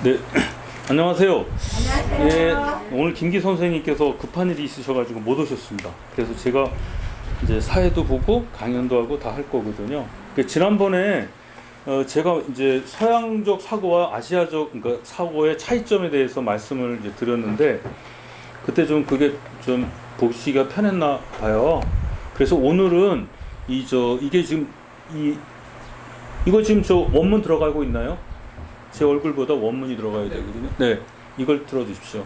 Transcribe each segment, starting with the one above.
네, 안녕하세요. 안녕하세요. 예, 오늘 김기 선생님께서 급한 일이 있으셔가지고 못 오셨습니다. 그래서 제가 이제 사회도 보고 강연도 하고 다 할 거거든요. 지난번에 제가 이제 서양적 사고와 아시아적 그러니까 사고의 차이점에 대해서 말씀을 이제 드렸는데 그때 좀 그게 좀 보시기가 편했나 봐요. 그래서 오늘은 이게 지금 이거 지금 저 원문 들어가고 있나요? 제 얼굴보다 원문이 들어가야 되거든요. 네, 이걸 들어주십시오.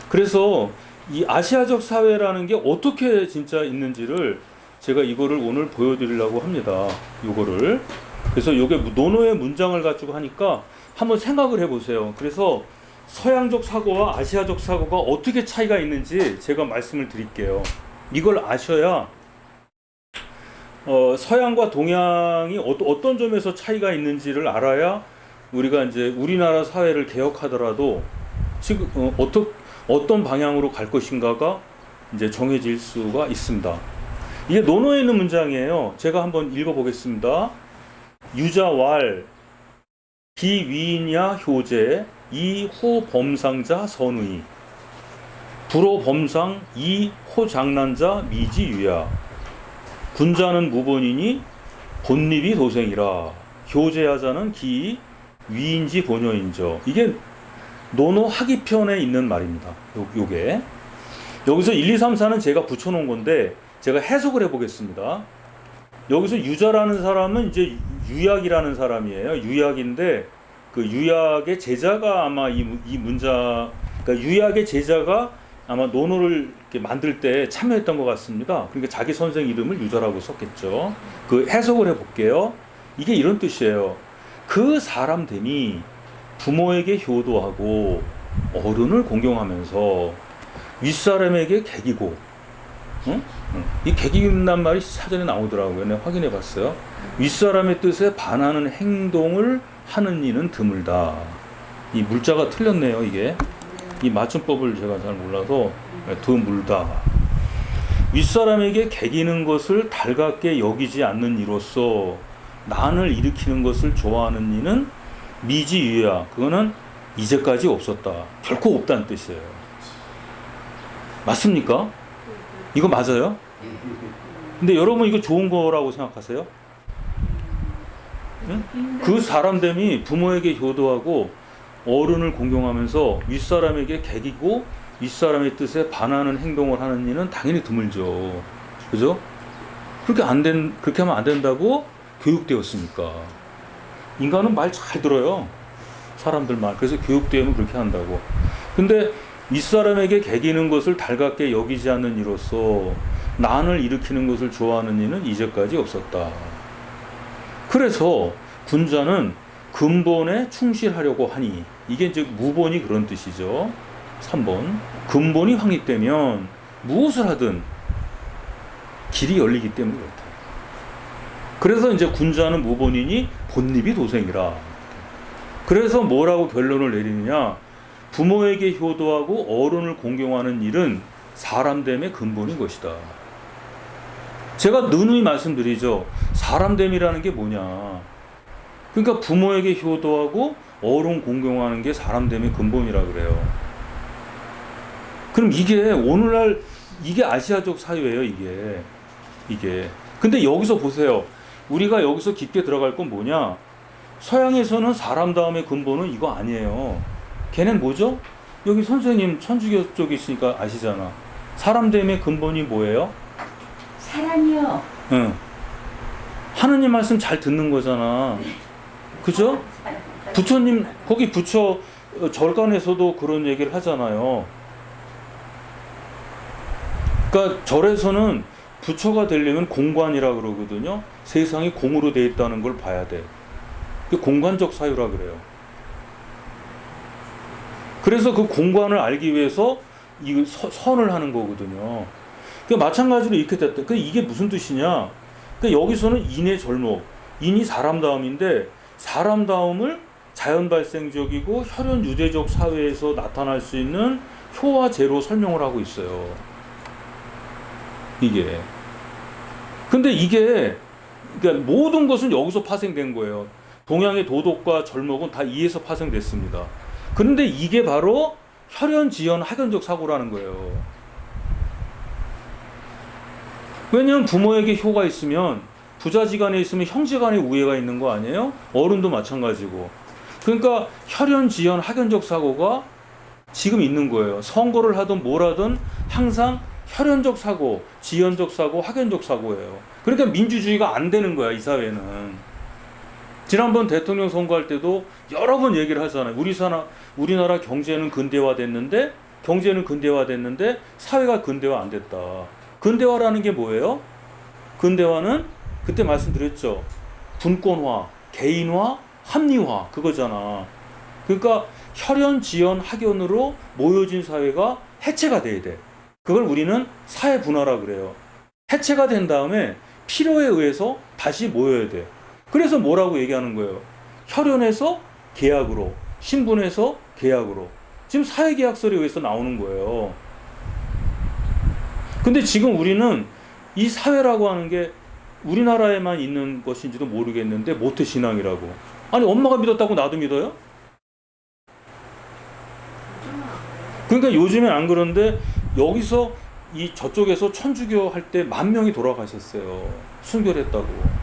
그래서 이 아시아적 사회라는 게 어떻게 진짜 있는지를 제가 이거를 오늘 보여드리려고 합니다. 요거를. 그래서 요게 논어의 문장을 가지고 하니까 한번 생각을 해보세요. 그래서 서양적 사고와 아시아적 사고가 어떻게 차이가 있는지 제가 말씀을 드릴게요. 이걸 아셔야 서양과 동양이 어떤 점에서 차이가 있는지를 알아야 우리가 이제 우리나라 사회를 개혁하더라도 지금 어떤 방향으로 갈 것인가가 이제 정해질 수가 있습니다. 이게 논어에 있는 문장이에요. 제가 한번 읽어보겠습니다. 유자왈 기위인야 효제 이호 범상자 선의 불호 범상 이호 장난자 미지유야 군자는 무본이니 본립이 도생이라 효제하자는 기 위인지 본여인저. 이게 논어 하기편에 있는 말입니다. 요게 여기서 1, 2, 3, 4는 제가 붙여놓은 건데 제가 해석을 해보겠습니다. 여기서 유자라는 사람은 이제 유약이라는 사람이에요. 유약인데 그 유약의 제자가 아마 이 문자 그러니까 유약의 제자가 아마 논어를 이렇게 만들 때 참여했던 것 같습니다. 그러니까 자기 선생 이름을 유자라고 썼겠죠. 그 해석을 해볼게요. 이게 이런 뜻이에요. 그 사람됨이 부모에게 효도하고 어른을 공경하면서 윗사람에게 개기고 이 개기는단 말이 사전에 나오더라고요. 내가 확인해 봤어요. 윗사람의 뜻에 반하는 행동을 하는 이는 드물다. 이 물자가 틀렸네요. 이게 이 맞춤법을 제가 잘 몰라서 드물다. 윗사람에게 개기는 것을 달갑게 여기지 않는 이로써 난을 일으키는 것을 좋아하는 이는 미지유야. 그거는 이제까지 없었다. 결코 없다는 뜻이에요. 맞습니까? 이거 맞아요? 근데 여러분 이거 좋은 거라고 생각하세요? 응? 그 사람됨이 부모에게 효도하고 어른을 공경하면서 윗사람에게 개기고 윗사람의 뜻에 반하는 행동을 하는 이는 당연히 드물죠. 그죠? 그렇게 하면 안 된다고 교육되었으니까. 인간은 말 잘 들어요. 사람들 말. 그래서 교육되면 그렇게 한다고. 근데 윗사람에게 개기는 것을 달갑게 여기지 않는 이로써 난을 일으키는 것을 좋아하는 이는 이제까지 없었다. 그래서 군자는 근본에 충실하려고 하니 이게 이제 무본이 그런 뜻이죠. 3번 근본이 확립되면 무엇을 하든 길이 열리기 때문에 그렇다. 그래서 이제 군자는 무본이니 본립이 도생이라. 그래서 뭐라고 결론을 내리느냐? 부모에게 효도하고 어른을 공경하는 일은 사람됨의 근본인 것이다. 제가 누누이 말씀드리죠. 사람됨이라는 게 뭐냐? 그러니까 부모에게 효도하고 어른 공경하는 게 사람됨의 근본이라 그래요. 그럼 이게 오늘날 이게 아시아적 사유예요. 이게. 근데 여기서 보세요. 우리가 여기서 깊게 들어갈 건 뭐냐? 서양에서는 사람다움의 근본은 이거 아니에요. 걔는 뭐죠? 여기 선생님 천주교 쪽에 있으니까 아시잖아. 사람됨의 근본이 뭐예요? 사랑이요. 응. 하느님 말씀 잘 듣는 거잖아. 그죠? 부처님 거기 부처 절간에서도 그런 얘기를 하잖아요. 그러니까 절에서는 부처가 되려면 공관이라 그러거든요. 세상이 공으로 되어 있다는 걸 봐야 돼. 그게 공관적 사유라 그래요. 그래서 그 공관을 알기 위해서 이 선을 하는 거거든요. 그러니까 마찬가지로 이렇게 됐다. 이게 무슨 뜻이냐? 그러니까 여기서는 인의 절목, 인이 사람다움인데 사람다움을 자연 발생적이고 혈연 유대적 사회에서 나타날 수 있는 효와 제로 설명을 하고 있어요. 이게. 근데 이게 그러니까 모든 것은 여기서 파생된 거예요. 동양의 도덕과 절목은 다 이에서 파생됐습니다. 그런데 이게 바로 혈연지연 학연적 사고라는 거예요. 왜냐하면 부모에게 효가 있으면 부자지간에 있으면 형제간에 우애가 있는 거 아니에요? 어른도 마찬가지고. 그러니까 혈연지연 학연적 사고가 지금 있는 거예요. 선거를 하든 뭘 하든 항상 혈연적 사고, 지연적 사고, 학연적 사고예요. 그러니까 민주주의가 안 되는 거야, 이 사회는. 지난번 대통령 선거할 때도 여러 번 얘기를 하잖아요. 우리나라 경제는 근대화됐는데 사회가 근대화 안 됐다. 근대화라는 게 뭐예요? 근대화는 그때 말씀드렸죠. 분권화, 개인화, 합리화 그거잖아. 그러니까 혈연, 지연, 학연으로 모여진 사회가 해체가 돼야 돼. 그걸 우리는 사회 분화라 그래요. 해체가 된 다음에 필요에 의해서 다시 모여야 돼. 그래서 뭐라고 얘기하는 거예요? 혈연에서 계약으로, 신분에서 계약으로. 지금 사회계약설에 의해서 나오는 거예요. 근데 지금 우리는 이 사회라고 하는 게 우리나라에만 있는 것인지도 모르겠는데 모태신앙이라고. 아니 엄마가 믿었다고 나도 믿어요? 그러니까 요즘엔 안 그런데 여기서 저쪽에서 천주교 할 때 10,000명이 돌아가셨어요. 순결했다고.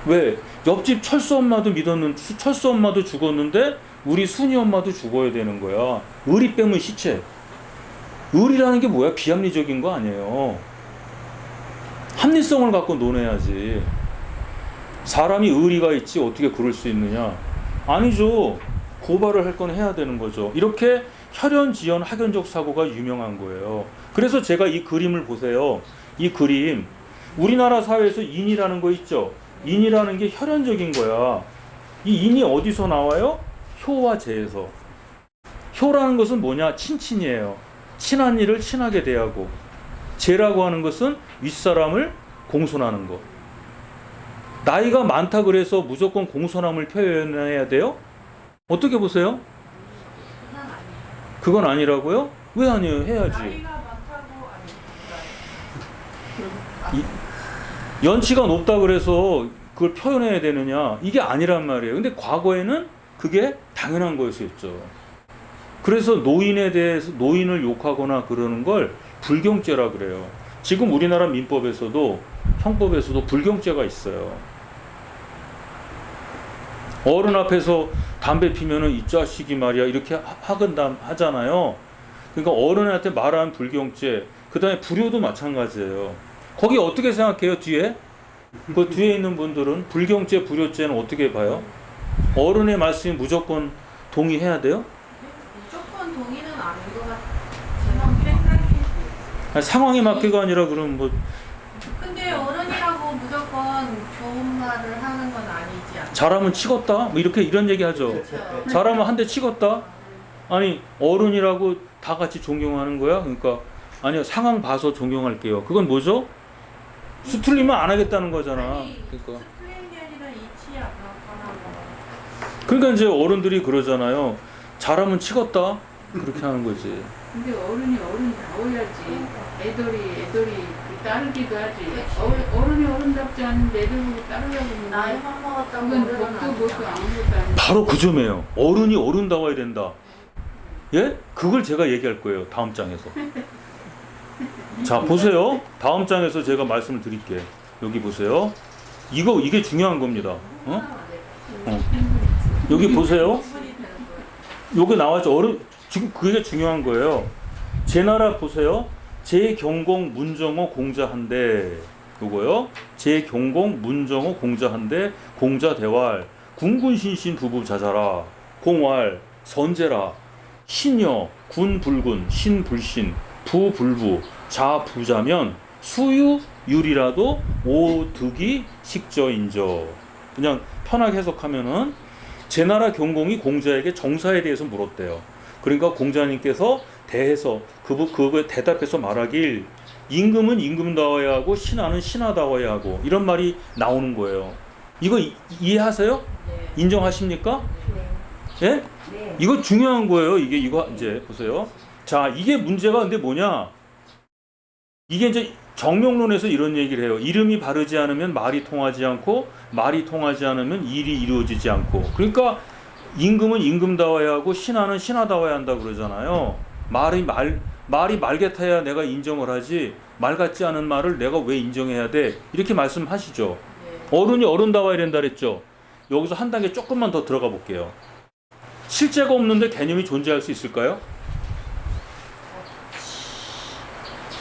왜? 옆집 철수 엄마도 믿었는데 철수 엄마도 죽었는데 우리 순이 엄마도 죽어야 되는 거야. 의리 빼면 시체. 의리라는 게 뭐야? 비합리적인 거 아니에요. 합리성을 갖고 논해야지. 사람이 의리가 있지 어떻게 그럴 수 있느냐? 아니죠. 고발을 할 건 해야 되는 거죠. 이렇게 혈연, 지연, 학연적 사고가 유명한 거예요. 그래서 제가 이 그림을 보세요. 이 그림. 우리나라 사회에서 인이라는 거 있죠? 인이라는 게 혈연적인 거야. 이 인이 어디서 나와요? 효와 재에서. 효라는 것은 뭐냐? 친친이에요. 친한 이를 친하게 대하고. 재라고 하는 것은 윗사람을 공손하는 거. 나이가 많다 그래서 무조건 공손함을 표현해야 돼요? 어떻게 보세요? 그건 아니라고요? 왜 아니에요? 해야지. 나이가 많다고 연치가 높다 그래서 그걸 표현해야 되느냐? 이게 아니란 말이에요. 근데 과거에는 그게 당연한 거였었죠. 그래서 노인에 대해서 노인을 욕하거나 그러는 걸 불경죄라 그래요. 지금 우리나라 민법에서도 형법에서도 불경죄가 있어요. 어른 앞에서 담배 피면은 이 자식이 말이야 이렇게 하잖아요. 그러니까 어른한테 말하는 불경죄. 그다음에 불효도 마찬가지예요. 거기 어떻게 생각해요? 뒤에 그 뒤에 있는 분들은 불경죄, 불효죄는 어떻게 봐요? 어른의 말씀이 무조건 동의해야 돼요? 무조건 동의는 아닌 것 같은 생각이. 아니, 상황에 맞게가 아니라 그럼 뭐 근데 어른이라고 무조건 좋은 말을 하는 건 아니지 않나? 잘하면 치겄다 뭐 이런 얘기 하죠. 그렇죠. 잘하면 한 대 치겄다. 아니 어른이라고 다 같이 존경하는 거야? 그러니까 아니요 상황 봐서 존경할게요. 그건 뭐죠? 수틀리면 안 하겠다는 거잖아. 아니, 그러니까. 스플레인이 아니라 이치 않았거나 뭐. 그러니까 이제 어른들이 그러잖아요. 잘하면 치겄다 그렇게 하는 거지. 근데 어른이 어른다워야지. 애들이 따르기도 하지. 어른이 어른답지 않은데 애들 보고 따르려고 그러면 나이만 먹었다고 그건 어른은 법도 아니잖아. 그것도 아무것도 아니고. 바로 그 점이에요. 어른이 어른다워야 된다. 예? 그걸 제가 얘기할 거예요. 다음 장에서. 자, 보세요. 다음 장에서 제가 말씀을 드릴게요. 여기 보세요. 이게 중요한 겁니다. 여기 보세요. 요게 나왔죠. 지금 그게 중요한 거예요. 제 나라 보세요. 제경공 문정호 공자한대. 요거요. 제경공 문정호 공자한대. 공자대활 군군신신 두부자자라 공활 선제라 신여 군불군 신불신 부불부 자부자면 수유율이라도 오득이 식저인저. 그냥 편하게 해석하면은 제나라 경공이 공자에게 정사에 대해서 물었대요. 그러니까 공자님께서 대해서 그거에 대답해서 말하길 임금은 임금다워야 하고 신하는 신하다워야 하고 이런 말이 나오는 거예요. 이거 이해하세요? 네. 인정하십니까? 네. 예? 네. 이거 중요한 거예요. 이거 이제 보세요. 자, 이게 문제가 근데 뭐냐? 이게 이제 정명론에서 이런 얘기를 해요. 이름이 바르지 않으면 말이 통하지 않고 말이 통하지 않으면 일이 이루어지지 않고. 그러니까 임금은 임금다워야 하고 신하는 신하다워야 한다 그러잖아요. 말이 말 같아야 내가 인정을 하지 말 같지 않은 말을 내가 왜 인정해야 돼? 이렇게 말씀하시죠. 네. 어른이 어른다워야 된다 그랬죠. 여기서 한 단계 조금만 더 들어가 볼게요. 실제가 없는데 개념이 존재할 수 있을까요?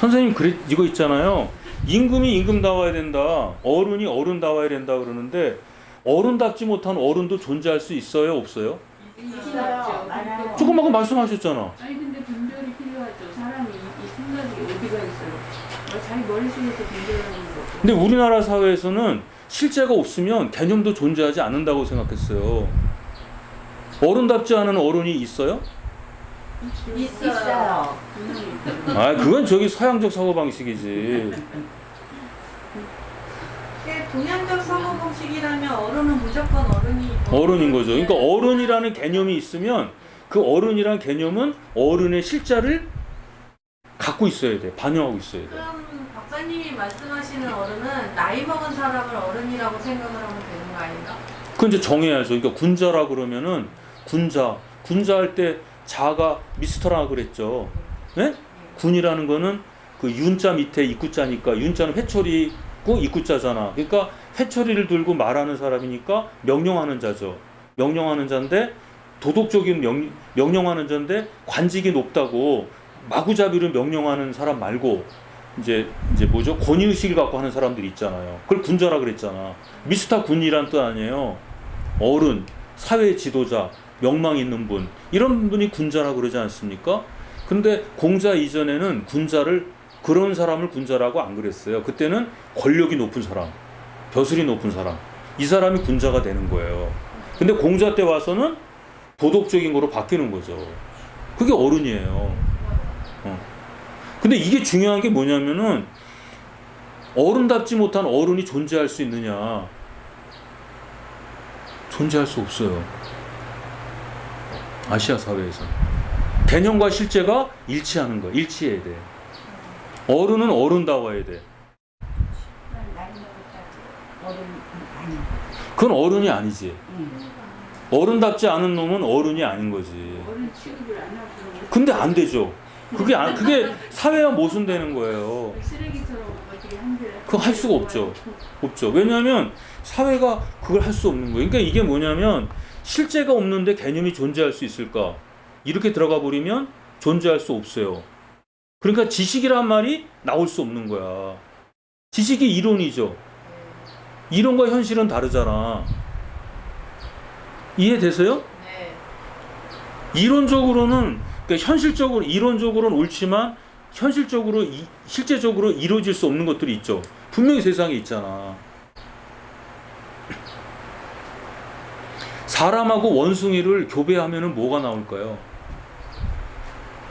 선생님 이거 있잖아요. 임금이 임금다워야 된다. 어른이 어른다워야 된다 그러는데 어른답지 못한 어른도 존재할 수 있어요? 없어요? 있어요. 많아요. 조금 아까 말씀하셨잖아. 아니 근데 분별이 필요하죠. 사람이 이 생각이 어디가 있어요? 자기 머릿속에서 분별하는 거. 근데 우리나라 사회에서는 실제가 없으면 개념도 존재하지 않는다고 생각했어요. 어른답지 않은 어른이 있어요? 있어요. 아, 그건 저기 서양적 사고방식이지. 동양적 사고방식이라면 어른은 무조건 어른인 거죠. 그러니까 어른이라는 개념이 있으면 그 어른이라는 개념은 어른의 실자를 갖고 있어야 돼. 반영하고 있어야 돼. 그럼 박사님이 말씀하시는 어른은 나이 먹은 사람을 어른이라고 생각을 하면 되는 거 아닌가? 그건 이제 정해야죠. 그러니까 군자라 그러면은 군자할 때 자가 미스터라 그랬죠. 네? 군이라는 거는 그 윤자 밑에 입구자니까 윤자는 회초리고 입구자잖아. 그러니까 회초리를 들고 말하는 사람이니까 명령하는 자죠. 명령하는 자인데 도덕적인 명령하는 자인데 관직이 높다고 마구잡이로 명령하는 사람 말고 이제 뭐죠? 권위의식을 갖고 하는 사람들이 있잖아요. 그걸 군자라 그랬잖아. 미스터 군이란 뜻 아니에요. 어른, 사회 지도자, 명망 있는 분 이런 분이 군자라 그러지 않습니까? 근데 공자 이전에는 그런 사람을 군자라고 안 그랬어요. 그때는 권력이 높은 사람, 벼슬이 높은 사람 이 사람이 군자가 되는 거예요. 근데 공자 때 와서는 도덕적인 거로 바뀌는 거죠. 그게 어른이에요. 근데 이게 중요한 게 뭐냐면은 어른답지 못한 어른이 존재할 수 있느냐? 존재할 수 없어요. 아시아 사회에서 개념과 실제가 일치하는 거야. 일치해야 돼. 어른은 어른다워야 돼. 나이 먹었다고 어른 아니. 그건 어른이 아니지. 어른답지 않은 놈은 어른이 아닌 거지. 어른 취급을 안 하고. 근데 안 되죠. 그게 사회와 모순되는 거예요. 쓰레기처럼 어떻게 한들. 그거 할 수가 없죠. 왜냐하면 사회가 그걸 할 수 없는 거예요. 그러니까 이게 뭐냐면 실제가 없는데 개념이 존재할 수 있을까? 이렇게 들어가 버리면 존재할 수 없어요. 그러니까 지식이란 말이 나올 수 없는 거야. 지식이 이론이죠. 이론과 현실은 다르잖아. 이해되세요? 네. 이론적으로는 그러니까 이론적으로는 옳지만 실제적으로 이루어질 수 없는 것들이 있죠. 분명히 세상에 있잖아. 사람하고 원숭이를 교배하면은 뭐가 나올까요?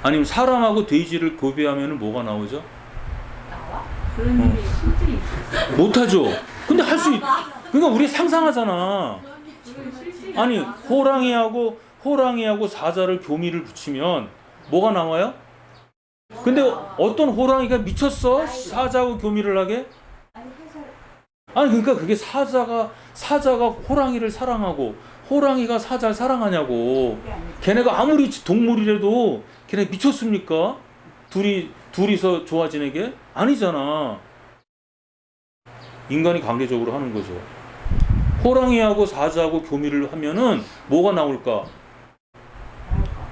아니면 사람하고 돼지를 교배하면은 뭐가 나오죠? 나와? 그런 일이 실제 있어요. 못하죠. 근데 그러니까 우리 상상하잖아. 그런 게 실제 아니 호랑이하고 사자를 교미를 붙이면 뭐가 나와요? 근데 어떤 호랑이가 미쳤어? 사자하고 교미를 하게? 아니 해설 아니 그러니까 그게 사자가 호랑이를 사랑하고 호랑이가 사자를 사랑하냐고. 그게 아니죠. 걔네가 아무리 동물이라도 걔네 미쳤습니까? 둘이서 좋아지는 게 아니잖아. 인간이 관계적으로 하는 거죠. 호랑이하고 사자하고 교미를 하면은 뭐가 나올까?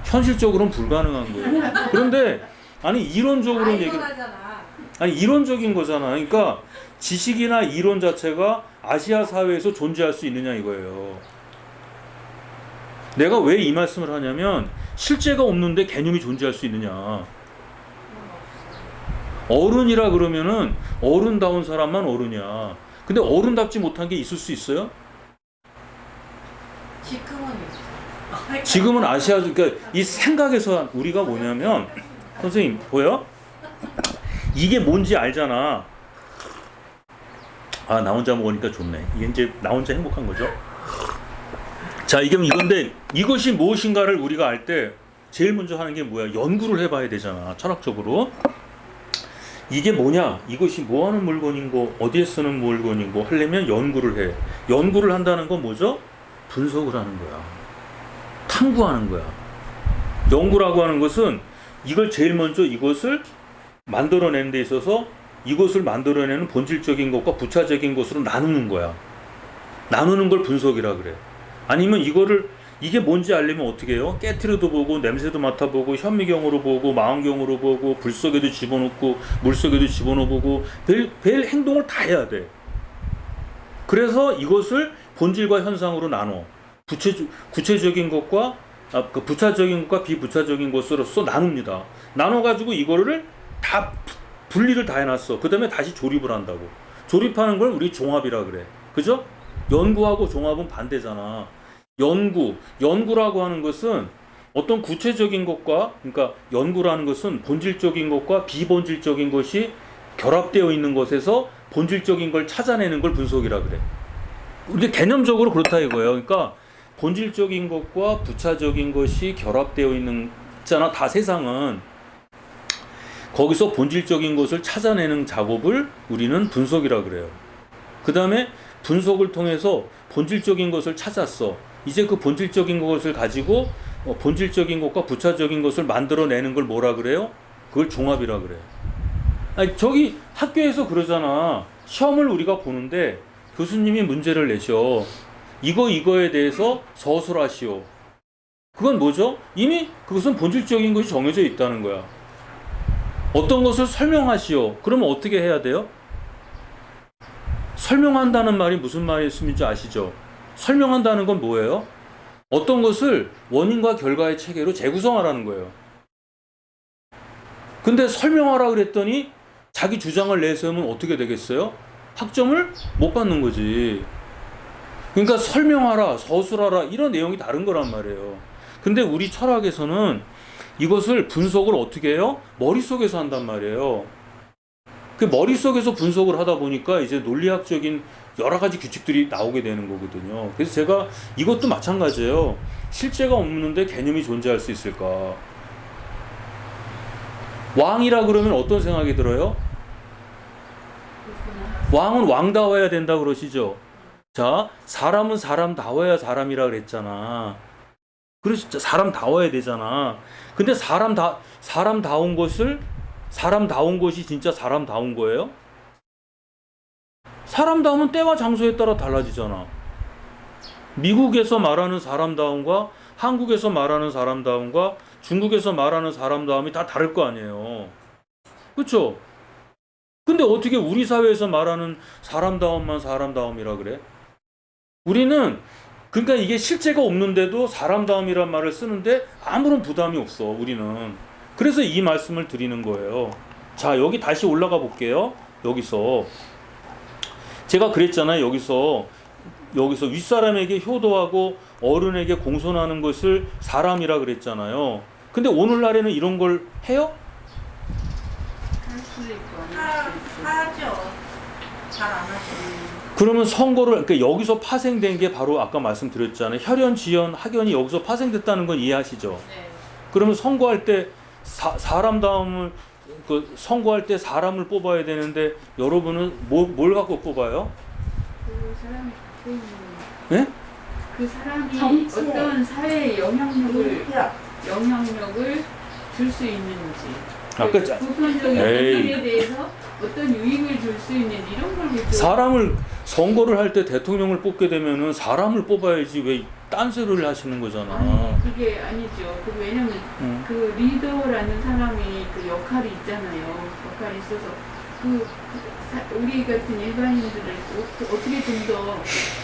현실적으로는 불가능한 거예요. 그런데 이론적으로는 이론하잖아. 이론적인 거잖아. 그러니까 지식이나 이론 자체가 아시아 사회에서 존재할 수 있느냐 이거예요. 내가 왜 이 말씀을 하냐면 실제가 없는데 개념이 존재할 수 있느냐. 어른이라 그러면은 어른다운 사람만 어른이야. 근데 어른답지 못한 게 있을 수 있어요? 지금은 있어. 지금은 그러니까 이 생각에서 우리가 뭐냐면 선생님 보여? 이게 뭔지 알잖아. 아, 나 혼자 먹으니까 좋네. 이게 이제 나 혼자 행복한 거죠. 자, 이건데 이것이 무엇인가를 우리가 알 때 제일 먼저 하는 게 뭐야? 연구를 해봐야 되잖아. 철학적으로. 이게 뭐냐? 이것이 뭐 하는 물건인고 어디에 쓰는 물건인고 하려면 연구를 해. 연구를 한다는 건 뭐죠? 분석을 하는 거야. 탐구하는 거야. 연구라고 하는 것은 이걸 제일 먼저 이것을 만들어내는 데 있어서 이것을 만들어내는 본질적인 것과 부차적인 것으로 나누는 거야. 나누는 걸 분석이라 그래. 아니면 이게 뭔지 알려면 어떻게 해요? 깨트려도 보고 냄새도 맡아보고 현미경으로 보고 망원경으로 보고 불 속에도 집어넣고 물 속에도 집어넣어보고 별 행동을 다 해야 돼. 그래서 이것을 본질과 현상으로 나눠. 구체적인 것과 그 부차적인 것과 비부차적인 것으로서 나눕니다. 나눠가지고 이거를 다 분리를 다 해놨어. 그 다음에 다시 조립을 한다고. 조립하는 걸 우리 종합이라 그래. 그죠? 연구하고 종합은 반대잖아. 연구라고 하는 것은 어떤 구체적인 것과, 그러니까 연구라는 것은 본질적인 것과 비본질적인 것이 결합되어 있는 것에서 본질적인 걸 찾아내는 걸 분석이라 그래. 근데 개념적으로 그렇다 이거예요. 그러니까 본질적인 것과 부차적인 것이 결합되어 있잖아. 다 세상은. 거기서 본질적인 것을 찾아내는 작업을 우리는 분석이라 그래요. 그 다음에 분석을 통해서 본질적인 것을 찾았어. 이제 그 본질적인 것을 가지고 본질적인 것과 부차적인 것을 만들어내는 걸 뭐라 그래요? 그걸 종합이라 그래요. 아니, 저기 학교에서 그러잖아. 시험을 우리가 보는데 교수님이 문제를 내셔. 이거에 대해서 서술하시오. 그건 뭐죠? 이미 그것은 본질적인 것이 정해져 있다는 거야. 어떤 것을 설명하시오. 그러면 어떻게 해야 돼요? 설명한다는 말이 무슨 말씀인지 아시죠? 설명한다는 건 뭐예요? 어떤 것을 원인과 결과의 체계로 재구성하라는 거예요. 근데 설명하라 그랬더니 자기 주장을 내세우면 어떻게 되겠어요? 학점을 못 받는 거지. 그러니까 설명하라, 서술하라 이런 내용이 다른 거란 말이에요. 근데 우리 철학에서는 이것을 분석을 어떻게 해요? 머릿속에서 한단 말이에요. 그 머릿속에서 분석을 하다 보니까 이제 논리학적인 여러 가지 규칙들이 나오게 되는 거거든요. 그래서 제가 이것도 마찬가지예요. 실제가 없는데 개념이 존재할 수 있을까? 왕이라 그러면 어떤 생각이 들어요? 왕은 왕다워야 된다 그러시죠? 자, 사람은 사람다워야 사람이라 그랬잖아. 그래서 사람다워야 되잖아. 근데 사람다운 것이 진짜 사람다운 거예요? 사람다움은 때와 장소에 따라 달라지잖아. 미국에서 말하는 사람다움과 한국에서 말하는 사람다움과 중국에서 말하는 사람다움이 다 다를 거 아니에요. 그렇죠? 근데 어떻게 우리 사회에서 말하는 사람다움만 사람다움이라 그래? 우리는 그러니까 이게 실제가 없는데도 사람다움이란 말을 쓰는데 아무런 부담이 없어. 우리는. 그래서 이 말씀을 드리는 거예요. 자, 여기 다시 올라가 볼게요. 여기서 제가 그랬잖아요. 여기서 윗사람에게 효도하고 어른에게 공손하는 것을 사람이라 그랬잖아요. 근데 오늘날에는 이런 걸 해요? 할 수도 있고 안 할 수도 있고. 하죠. 잘 안 하죠. 그러면 선거를, 그러니까 여기서 파생된 게 바로 아까 말씀드렸잖아요. 혈연, 지연, 학연이 여기서 파생됐다는 건 이해하시죠? 네. 그러면 선거할 때 사람다움을 선거할 때 사람을 뽑아야 되는데 여러분은 뭘 갖고 뽑아요? 그 사람이 갖고 있는 네? 그 사람이 정치. 어떤 사회에 영향력을 능력. 줄 수 있는지, 아까 보편적인 에이. 것들에 대해서 어떤 유익을 줄 수 있는 이런 걸 보죠. 사람을 선거를 할 때 대통령을 뽑게 되면은 사람을 뽑아야지 왜 딴소리를 하시는 거잖아. 아니 그게 아니죠. 그 왜냐면 그 리더라는 사람이 그 역할이 있잖아요. 역할이 있어서 우리 같은 일반인들을 어떻게 좀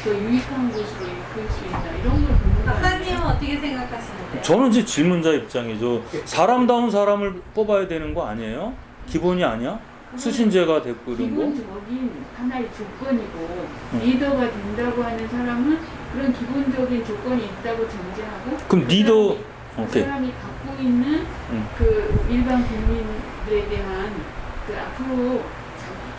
더 유익한 곳으로 이끌 수 있나 이런 걸 보는 거 박사님은 아니에요? 어떻게 생각하시는데요? 저는 이제 질문자 입장이죠. 사람다운 사람을 뽑아야 되는 거 아니에요? 기본이 아니야? 수신제가 됐고 이런 거? 기본적인 하나의 조건이고 리더가 된다고 하는 사람은 그런 기본적인 조건이 있다고 전제하고 그럼 리더, 그 오케이. 사람이 갖고 있는 그 일반 국민들에 대한 그 앞으로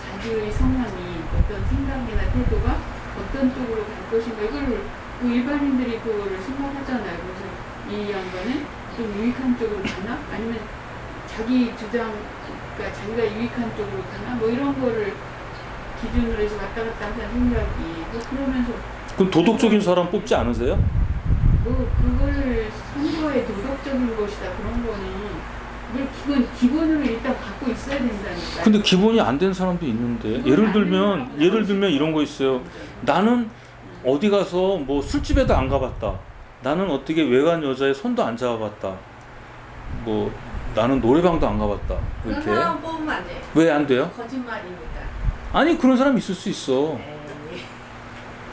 자기의 성향이 어떤 생각이나 태도가 어떤 쪽으로 갈 것인가 이걸 그 일반인들이 그거를 생각하잖아요. 그래서 이 양반은 좀 유익한 쪽으로 가나 아니면 자기 주장 그러니까 자기가 유익한 쪽으로 가나 뭐 이런 거를 기준으로 해서 왔다 갔다 하는 생각이 뭐 그러면서 그럼 도덕적인 사람 뽑지 않으세요? 뭐 그걸 선거의 도덕적인 것이다 그런 거는 그건 기본으로 일단 갖고 있어야 된다니까. 근데 기본이 안 된 사람도 있는데 예를 들면 이런 거 있어요. 나는 어디 가서 뭐 술집에도 안 가봤다. 나는 어떻게 외간 여자의 손도 안 잡아봤다. 뭐 나는 노래방도 안 가봤다. 그런 이렇게 사람 뽑으면 안 돼. 왜 안 돼요? 거짓말이니까. 아니 그런 사람 있을 수 있어. 에이.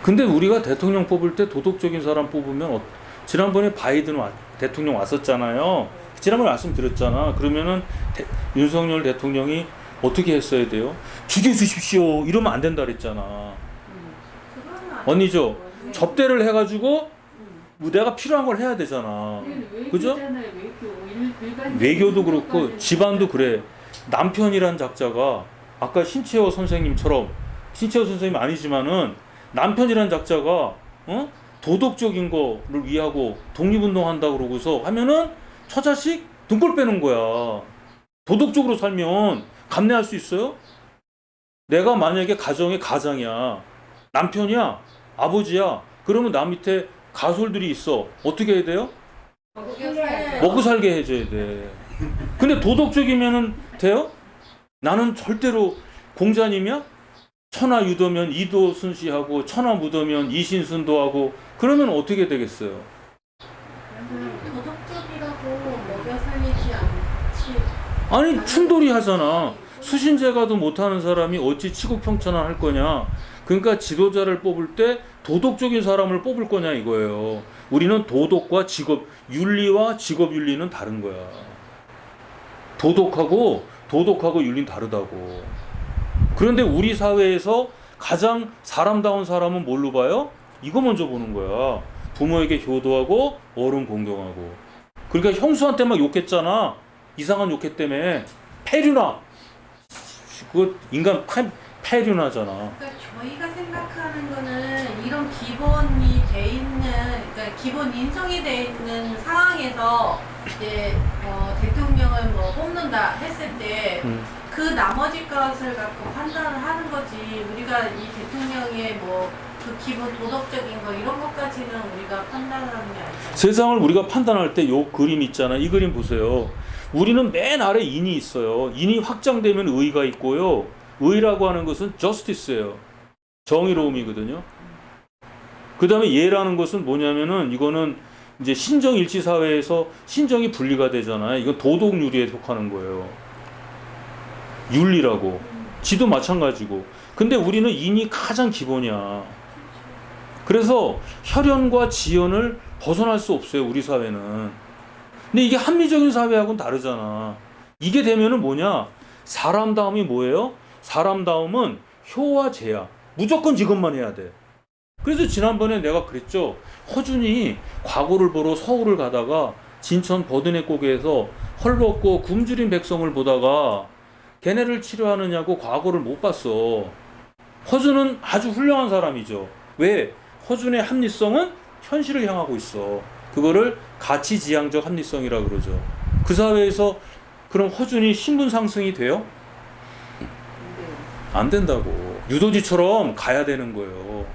근데 우리가 대통령 뽑을 때 도덕적인 사람 뽑으면 지난번에 바이든 대통령 왔었잖아요. 지난번에 말씀드렸잖아. 그러면은 윤석열 대통령이 어떻게 했어야 돼요? 죽여주십시오. 이러면 안 된다 그랬잖아. 그거는 안 언니죠? 되고. 접대를 해가지고 뭐 내가 필요한 걸 해야 되잖아. 그죠? 외교도 그렇고 집안도 그래. 남편이란 작자가 아까 신채호 선생님처럼 신채호 선생님 아니지만은 남편이란 작자가 도덕적인 거를 위하고 독립운동한다 그러고서 하면은 처자식 등골 빼는 거야. 도덕적으로 살면 감내할 수 있어요? 내가 만약에 가정의 가장이야, 남편이야, 아버지야, 그러면 나 밑에 가솔들이 있어. 어떻게 해야 돼요? 먹고 살게 해줘야 돼. 근데 도덕적이면은 돼요? 나는 절대로 공자님이야? 천하 유도면 이도 순시하고 천하 무도면 이신순도하고 그러면 어떻게 되겠어요? 도덕적이라고 먹여 살리지 않지. 아니 충돌이 하잖아. 수신제가도 못하는 사람이 어찌 치국평천을 할 거냐. 그러니까 지도자를 뽑을 때 도덕적인 사람을 뽑을 거냐 이거예요. 우리는 도덕과 직업 윤리와 직업 윤리는 다른 거야. 도덕하고 윤리는 다르다고. 그런데 우리 사회에서 가장 사람다운 사람은 뭘로 봐요? 이거 먼저 보는 거야. 부모에게 효도하고 어른 공경하고. 그러니까 형수한테 막 욕했잖아. 이상한 욕했다며. 폐륜아. 그거 인간 폐륜하잖아. 그러니까 저희가 생각하는 거는 이런 기본이 돼 있는, 그러니까 기본 인성이 돼 있는 상황에서 이제 대통령을 뭐 뽑는다 했을 때 그 나머지 것을 갖고 판단을 하는 거지. 우리가 이 대통령의 뭐 그 기본 도덕적인 거 이런 것까지는 우리가 판단을 하는 게 아니죠. 세상을 우리가 판단할 때 요 그림 있잖아. 이 그림 보세요. 우리는 맨 아래 인이 있어요. 인이 확장되면 의가 있고요. 의라고 하는 것은 justice예요. 정의로움이거든요. 그 다음에 예라는 것은 뭐냐면은 이거는 이제 신정일치 사회에서 신정이 분리가 되잖아요. 이건 도덕윤리에 속하는 거예요. 윤리라고. 지도 마찬가지고. 근데 우리는 인이 가장 기본이야. 그래서 혈연과 지연을 벗어날 수 없어요. 우리 사회는. 근데 이게 합리적인 사회하고는 다르잖아. 이게 되면은 뭐냐? 사람다움이 뭐예요? 사람다움은 효와 제야. 무조건 이것만 해야 돼. 그래서 지난번에 내가 그랬죠. 허준이 과거를 보러 서울을 가다가 진천 버드네 고개에서 헐벗고 굶주린 백성을 보다가 걔네를 치료하느냐고 과거를 못 봤어. 허준은 아주 훌륭한 사람이죠. 왜? 허준의 합리성은 현실을 향하고 있어. 그거를 가치지향적 합리성이라고 그러죠. 그 사회에서 그럼 허준이 신분 상승이 돼요? 안 된다고. 유도지처럼 가야 되는 거예요.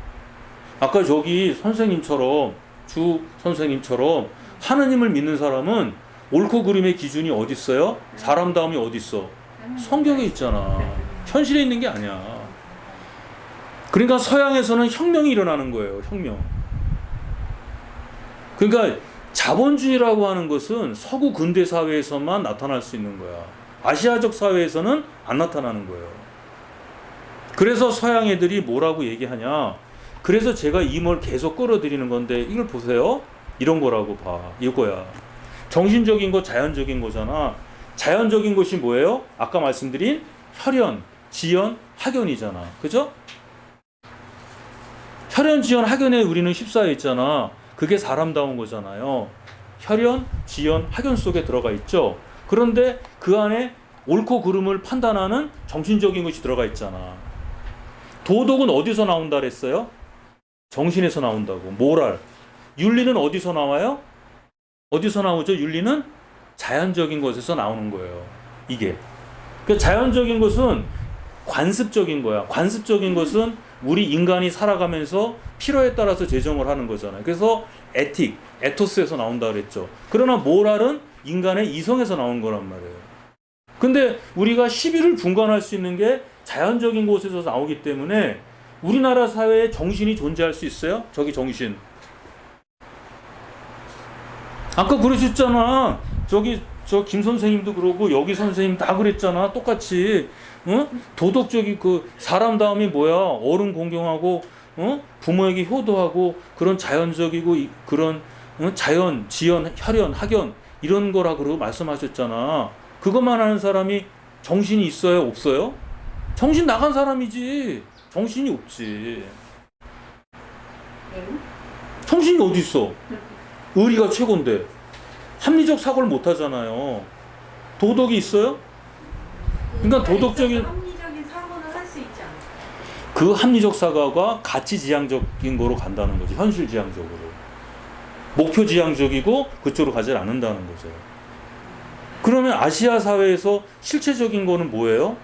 아까 저기 선생님처럼 주 선생님처럼 하느님을 믿는 사람은 옳고 그름의 기준이 어디 있어요? 사람다움이 어디 있어? 성경에 있잖아. 현실에 있는 게 아니야. 그러니까 서양에서는 혁명이 일어나는 거예요. 혁명. 그러니까 자본주의라고 하는 것은 서구 근대 사회에서만 나타날 수 있는 거야. 아시아적 사회에서는 안 나타나는 거예요. 그래서 서양 애들이 뭐라고 얘기하냐. 그래서 제가 이 뭘 계속 끌어들이는 건데 이걸 보세요. 이런 거라고 봐. 이거야. 정신적인 거 자연적인 거잖아. 자연적인 것이 뭐예요? 아까 말씀드린 혈연, 지연, 학연이잖아. 그죠? 혈연, 지연, 학연에 우리는 휩싸여 있잖아. 그게 사람다운 거잖아요. 혈연, 지연, 학연 속에 들어가 있죠. 그런데 그 안에 옳고 그름을 판단하는 정신적인 것이 들어가 있잖아. 도덕은 어디서 나온다 그랬어요? 정신에서 나온다고. 모랄. 윤리는 어디서 나와요? 어디서 나오죠? 윤리는 자연적인 것에서 나오는 거예요. 이게. 그 자연적인 것은 관습적인 거야. 관습적인 것은 우리 인간이 살아가면서 필요에 따라서 제정을 하는 거잖아요. 그래서 에틱, 에토스에서 나온다 그랬죠. 그러나 모랄은 인간의 이성에서 나온 거란 말이에요. 근데 우리가 시비를 분간할 수 있는 게 자연적인 곳에서 나오기 때문에 우리나라 사회에 정신이 존재할 수 있어요? 저기 정신. 아까 그러셨잖아. 저 김 선생님도 그러고 여기 선생님 다 그랬잖아. 똑같이. 어? 도덕적인 그 사람 다음이 뭐야? 어른 공경하고 부모에게 효도하고 그런 자연적이고 그런 자연, 지연, 혈연, 학연 이런 거라 그러고 말씀하셨잖아. 그것만 하는 사람이 정신이 있어요? 없어요? 정신 나간 사람이지. 정신이 없지. 정신이 어디 있어? 의리가 최고인데 합리적 사고를 못 하잖아요. 도덕이 있어요? 그러니까 도덕적인 합리적인 사고는 할 수 있지 않아요. 그 합리적 사고가 가치 지향적인 거로 간다는 거지. 현실 지향적으로. 목표 지향적이고 그쪽으로 가지 않는다는 거죠. 그러면 아시아 사회에서 실체적인 거는 뭐예요?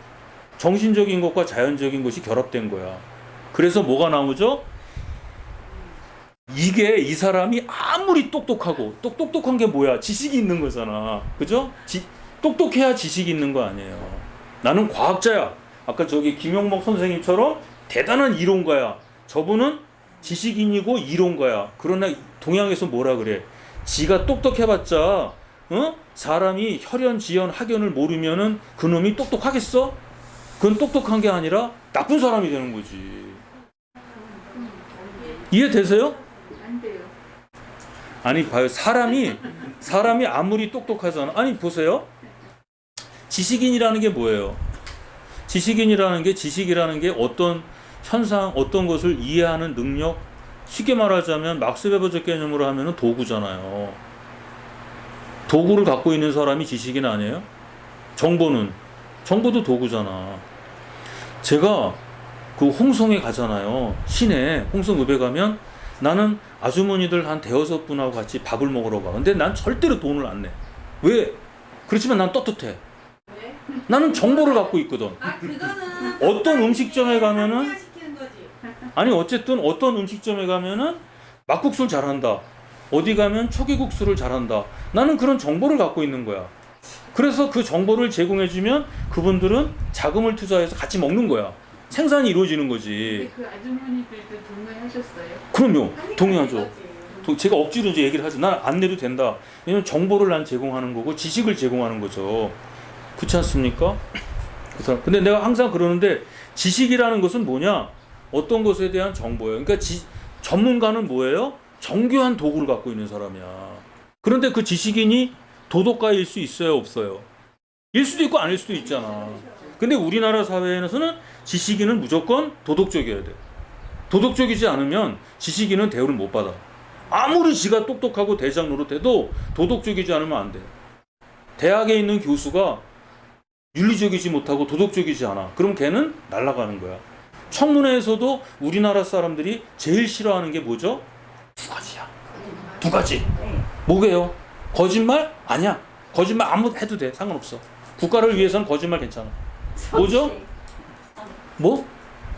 정신적인 것과 자연적인 것이 결합된 거야. 그래서 뭐가 나오죠? 이게 이 사람이 아무리 똑똑하고 똑똑한 게 뭐야? 지식이 있는 거잖아. 그죠? 똑똑해야 지식이 있는 거 아니에요. 나는 과학자야. 아까 저기 김용목 선생님처럼 대단한 이론가야. 저분은 지식인이고 이론가야. 그러나 동양에서 뭐라 그래? 지가 똑똑해봤자 사람이 혈연, 지연, 학연을 모르면은 그놈이 똑똑하겠어? 그건 똑똑한 게 아니라 나쁜 사람이 되는 거지. 이해되세요? 안 돼요. 아니 봐요. 사람이 아무리 똑똑하잖아. 아니 보세요. 지식인이라는 게 뭐예요? 지식이라는 게 어떤 현상, 어떤 것을 이해하는 능력, 쉽게 말하자면 막스 웨버적 개념으로 하면은 도구잖아요. 도구를 갖고 있는 사람이 지식인 아니에요? 정보도 도구잖아. 제가 그 홍성에 가잖아요. 시내 홍성읍에 가면 나는 아주머니들 한 대여섯 분하고 같이 밥을 먹으러 가. 근데 난 절대로 돈을 안 내. 왜? 그렇지만 난 떳떳해. 왜? 나는 정보를 갖고 있거든. 그거는 어떤 음식점에 가면은 시키는 거지. 아니 어쨌든 어떤 음식점에 가면은 막국수를 잘한다. 어디 가면 초계국수를 잘한다. 나는 그런 정보를 갖고 있는 거야. 그래서 그 정보를 제공해주면 그분들은 자금을 투자해서 같이 먹는 거야. 생산이 이루어지는 거지. 근데 그 아주머니들도 동의하셨어요? 그럼요. 동의하죠. 거지. 제가 억지로 이제 얘기를 하죠. 난 안 내도 된다. 왜냐면 정보를 난 제공하는 거고 지식을 제공하는 거죠. 그렇지 않습니까? 근데 내가 항상 그러는데 지식이라는 것은 뭐냐? 어떤 것에 대한 정보예요. 그러니까 전문가는 뭐예요? 정교한 도구를 갖고 있는 사람이야. 그런데 그 지식인이 도덕가일 수 있어요, 없어요? 일 수도 있고 아닐 수도 있잖아. 근데 우리나라 사회에서는 지식인은 무조건 도덕적이어야 돼. 도덕적이지 않으면 지식인은 대우를 못 받아. 아무리 지가 똑똑하고 대장 노릇해도 도덕적이지 않으면 안 돼. 대학에 있는 교수가 윤리적이지 못하고 도덕적이지 않아. 그럼 걔는 날아가는 거야. 청문회에서도 우리나라 사람들이 제일 싫어하는 게 뭐죠? 두 가지야. 두 가지. 뭐게요? 거짓말? 아니야. 거짓말 아무 해도 돼. 상관없어. 국가를 위해서는 거짓말 괜찮아. 뭐죠? 뭐?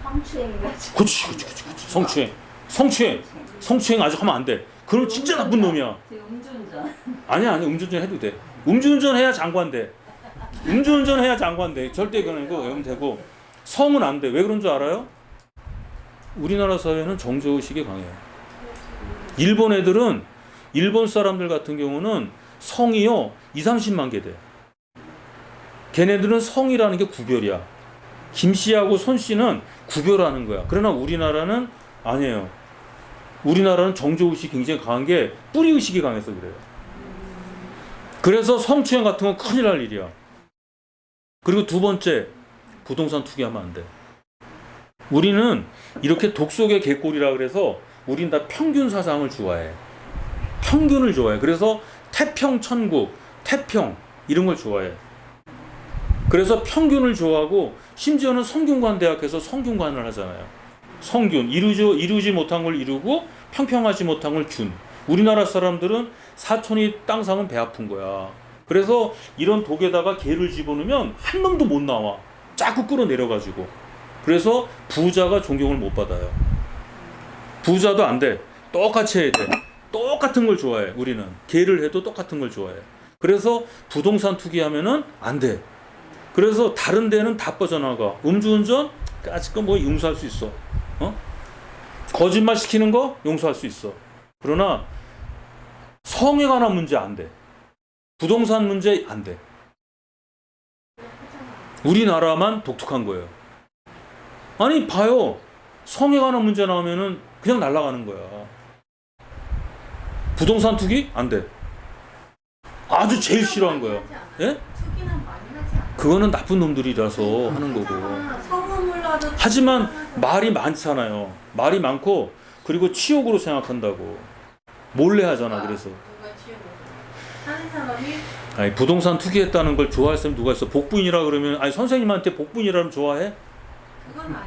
성추행이죠. 그렇지. 성추행 아직 하면 안 돼. 그럼 진짜 나쁜 놈이야. 음주운전. 아니야. 음주운전 해도 돼. 음주운전 해야 장관 돼. 음주운전 해야 장관 돼. 절대 그건 아니고 되고. 성은 안 돼. 왜 그런 줄 알아요? 우리나라 사회는 정죄의식이 강해요. 일본 사람들 같은 경우는 성이요 20-30만 개 돼. 걔네들은 성이라는 게 구별이야. 김씨하고 손씨는 구별하는 거야. 그러나 우리나라는 아니에요. 우리나라는 정죄의식이 굉장히 강한 게 뿌리의식이 강해서 그래요. 그래서 성추행 같은 건 큰일 날 일이야. 그리고 두 번째, 부동산 투기하면 안 돼. 우리는 이렇게 독속의 개꼴이라 그래서 우린 다 평균 사상을 좋아해. 평균을 좋아해. 그래서 태평천국, 태평 이런 걸 좋아해. 그래서 평균을 좋아하고 심지어는 성균관 대학에서 성균관을 하잖아요. 성균, 이루지 못한 걸 이루고 평평하지 못한 걸 준. 우리나라 사람들은 사촌이 땅 사면 배 아픈 거야. 그래서 이런 독에다가 개를 집어넣으면 한 놈도 못 나와. 자꾸 끌어내려가지고. 그래서 부자가 존경을 못 받아요. 부자도 안 돼. 똑같이 해야 돼. 똑같은 걸 좋아해. 우리는 개를 해도 똑같은 걸 좋아해. 그래서 부동산 투기하면은 안 돼. 그래서 다른 데는 다 빠져나가. 음주운전 아직껏 뭐 용서할 수 있어. 거짓말 시키는 거 용서할 수 있어. 그러나 성에 관한 문제 안 돼. 부동산 문제 안 돼. 우리나라만 독특한 거예요. 아니 봐요. 성에 관한 문제 나오면은 그냥 날아가는 거야. 부동산 투기 안 돼. 아주 제일 싫어한 거야. 예? 투기는 많이 하지 않아. 그거는 나쁜 놈들이라서 하는 거고. 성은 몰라도 하지만 말이 많잖아요. 말이 많고 그리고 치욕으로 생각한다고. 몰래 하잖아. 그래서. 누가 치우고 하는 사람이 아니 부동산 투기했다는 걸 좋아할 사람이 누가 있어? 복분이라 그러면 아니 선생님한테 복분이라면 좋아해? 그건 아니죠.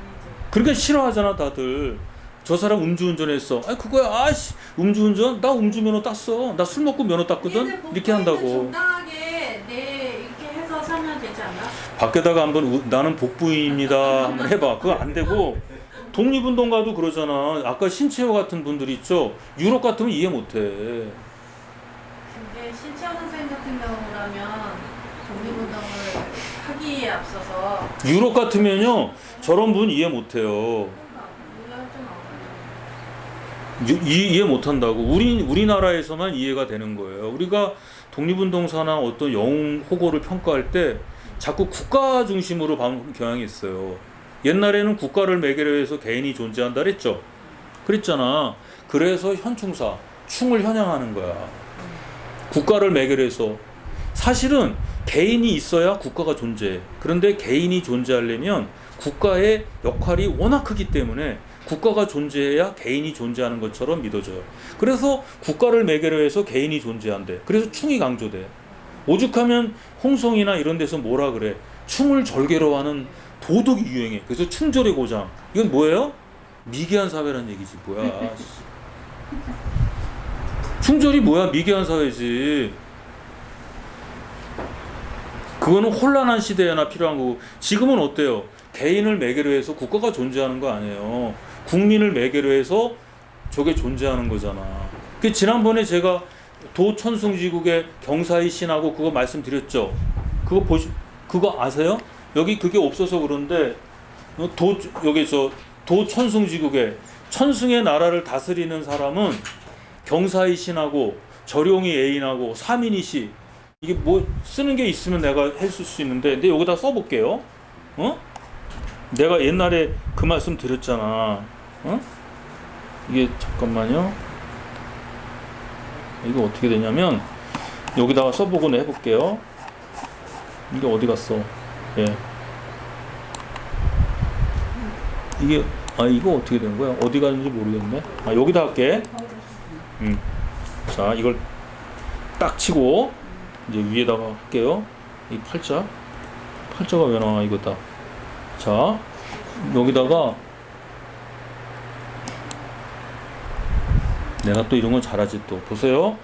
그러니까 싫어하잖아 다들. 저 사람 음주운전했어. 아니 그거야. 아씨 음주운전? 나 음주면허 땄어. 나 술 먹고 면허 땄거든. 이렇게 한다고. 정당하게 이렇게 해서 살면 되지 않아? 밖에다가 한번 나는 복부인입니다 한번 해봐. 그거 안 되고. 독립운동 가도 그러잖아. 아까 신채호 같은 분들 있죠. 유럽 같으면 이해 못해. 근데 신채호 선생님 같은 경우라면 독립운동을 하기에 앞서서 유럽 같으면요 저런 분 이해 못해요. 이해 못한다고. 우리나라에서만 이해가 되는 거예요. 우리가 독립운동사나 어떤 영웅 호고를 평가할 때 자꾸 국가 중심으로 보는 경향이 있어요. 옛날에는 국가를 매개로 해서 개인이 존재한다 그랬죠. 그랬잖아. 그래서 현충사, 충을 현양하는 거야. 국가를 매개로 해서. 사실은 개인이 있어야 국가가 존재해. 그런데 개인이 존재하려면 국가의 역할이 워낙 크기 때문에 국가가 존재해야 개인이 존재하는 것처럼 믿어져요. 그래서 국가를 매개로 해서 개인이 존재한대. 그래서 충이 강조돼. 오죽하면 홍성이나 이런 데서 뭐라 그래? 충을 절개로 하는 도덕이 유행해. 그래서 충절의 고장. 이건 뭐예요? 미개한 사회란 얘기지. 뭐야. 충절이 뭐야? 미개한 사회지. 그거는 혼란한 시대에나 필요한 거고. 지금은 어때요? 개인을 매개로 해서 국가가 존재하는 거 아니에요. 국민을 매개로 해서 저게 존재하는 거잖아. 그 지난번에 제가 도천승지국의 경사의 신하고 그거 말씀드렸죠. 그거 아세요? 여기 그게 없어서 그런데 도천승지국에 천승의 나라를 다스리는 사람은 경사의 신하고 절용이 애인하고 사민이 씨. 이게 뭐 쓰는 게 있으면 내가 했을 수 있는데 근데 여기다 써볼게요. 내가 옛날에 그 말씀 드렸잖아. 이게 잠깐만요. 이거 어떻게 되냐면 여기다가 써보고 해볼게요. 이게 어디 갔어? 예. 이게 이거 어떻게 된 거야? 어디 가는지 모르겠네. 여기다 할게. 자, 이걸 딱 치고 이제 위에다가 할게요. 이 팔자가 왜 나와? 이거다. 자, 여기다가 내가 또 이런 건 잘하지 또. 보세요.